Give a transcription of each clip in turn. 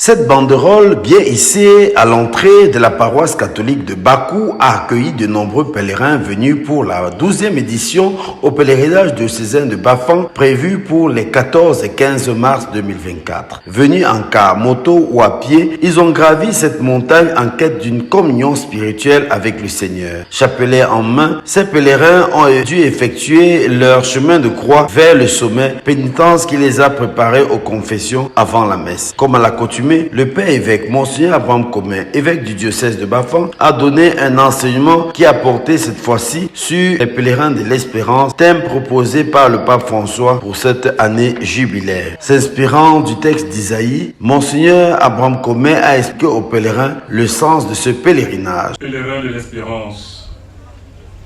Cette banderole, bien hissée à l'entrée de la paroisse catholique de Bakou, a accueilli de nombreux pèlerins venus pour la 12e édition au pèlerinage diocésain de Bafang, prévu pour les 14 et 15 mars 2024. Venus en car, moto ou à pied, ils ont gravi cette montagne en quête d'une communion spirituelle avec le Seigneur. Chapelet en main, ces pèlerins ont dû effectuer leur chemin de croix vers le sommet, pénitence qui les a préparés aux confessions avant la messe. Comme à l'accoutumée, le père évêque Monseigneur Abraham Commet, évêque du diocèse de Bafang, a donné un enseignement qui a porté cette fois-ci sur les pèlerins de l'espérance, thème proposé par le pape François pour cette année jubilaire. S'inspirant du texte d'Isaïe, Monseigneur Abraham Commet a expliqué aux pèlerins le sens de ce pèlerinage. Pèlerin de l'espérance.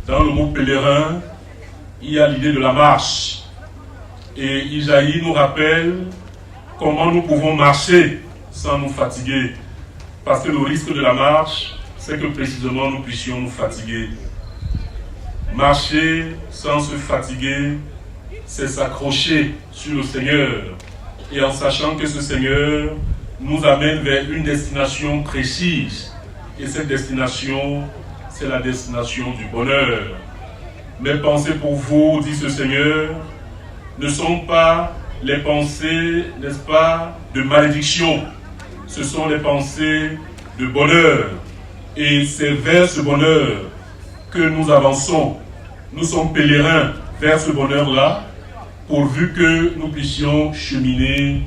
Dans le mot pèlerin, il y a l'idée de la marche. Et Isaïe nous rappelle comment nous pouvons marcher sans nous fatiguer. Parce que le risque de la marche, c'est que précisément nous puissions nous fatiguer. Marcher sans se fatiguer, c'est s'accrocher sur le Seigneur. Et en sachant que ce Seigneur nous amène vers une destination précise. Et cette destination, c'est la destination du bonheur. Mes pensées pour vous, dit ce Seigneur, ne sont pas les pensées, n'est-ce pas, de malédiction. Ce sont les pensées de bonheur. Et c'est vers ce bonheur que nous avançons. Nous sommes pèlerins vers ce bonheur-là, pourvu que nous puissions cheminer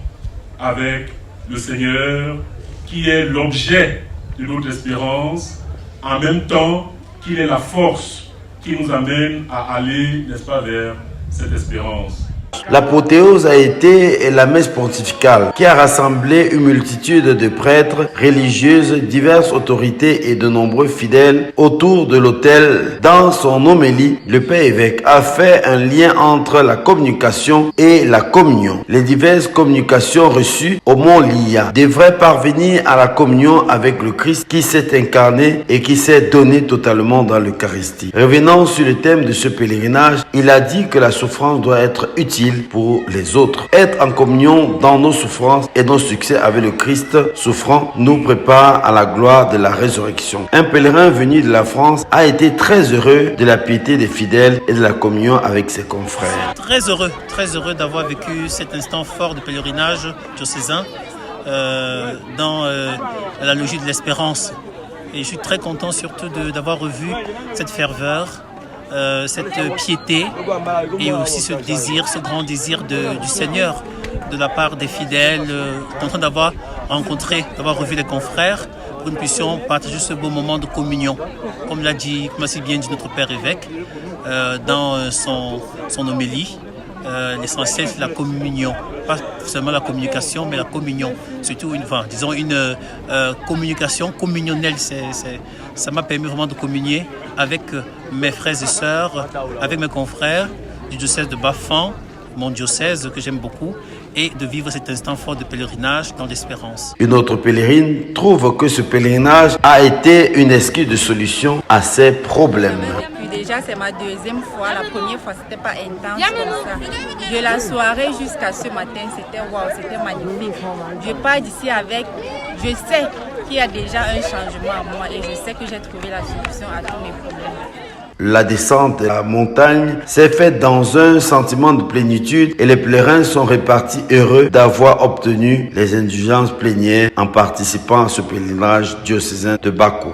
avec le Seigneur, qui est l'objet de notre espérance, en même temps qu'il est la force qui nous amène à aller, n'est-ce pas, vers cette espérance. L'apothéose a été la messe pontificale qui a rassemblé une multitude de prêtres, religieuses, diverses autorités et de nombreux fidèles autour de l'autel. Dans son homélie, le père évêque a fait un lien entre la communication et la communion. Les diverses communications reçues au mont Lia devraient parvenir à la communion avec le Christ qui s'est incarné et qui s'est donné totalement dans l'Eucharistie. Revenant sur le thème de ce pèlerinage, il a dit que la souffrance doit être utile pour les autres. Être en communion dans nos souffrances et nos succès avec le Christ souffrant nous prépare à la gloire de la résurrection. Un pèlerin venu de la France a été très heureux de la piété des fidèles et de la communion avec ses confrères. Très heureux d'avoir vécu cet instant fort de pèlerinage diocésain dans la logique de l'espérance. Et je suis très content surtout d'avoir revu cette ferveur, cette piété et aussi ce désir, ce grand désir du Seigneur de la part des fidèles, content d'avoir rencontré, d'avoir revu les confrères pour que nous puissions partager ce beau moment de communion. Comme l'a si bien dit notre Père évêque dans son homélie, l'essentiel c'est la communion, pas seulement la communication mais la communion, surtout une communication communionnelle. Ça m'a permis vraiment de communier avec mes frères et sœurs, avec mes confrères du diocèse de Bafang, mon diocèse que j'aime beaucoup, et de vivre cet instant fort de pèlerinage dans l'espérance. Une autre pèlerine trouve que ce pèlerinage a été une excuse de solution à ses problèmes. Déjà, c'est ma deuxième fois. La première fois, c'était pas intense comme ça. De la soirée jusqu'à ce matin, c'était waouh, c'était magnifique. Je pars d'ici avec, je sais qu'il y a déjà un changement à moi et je sais que j'ai trouvé la solution à tous mes problèmes. La descente de la montagne s'est faite dans un sentiment de plénitude et les pèlerins sont repartis heureux d'avoir obtenu les indulgences plénières en participant à ce pèlerinage diocésain de Bakou.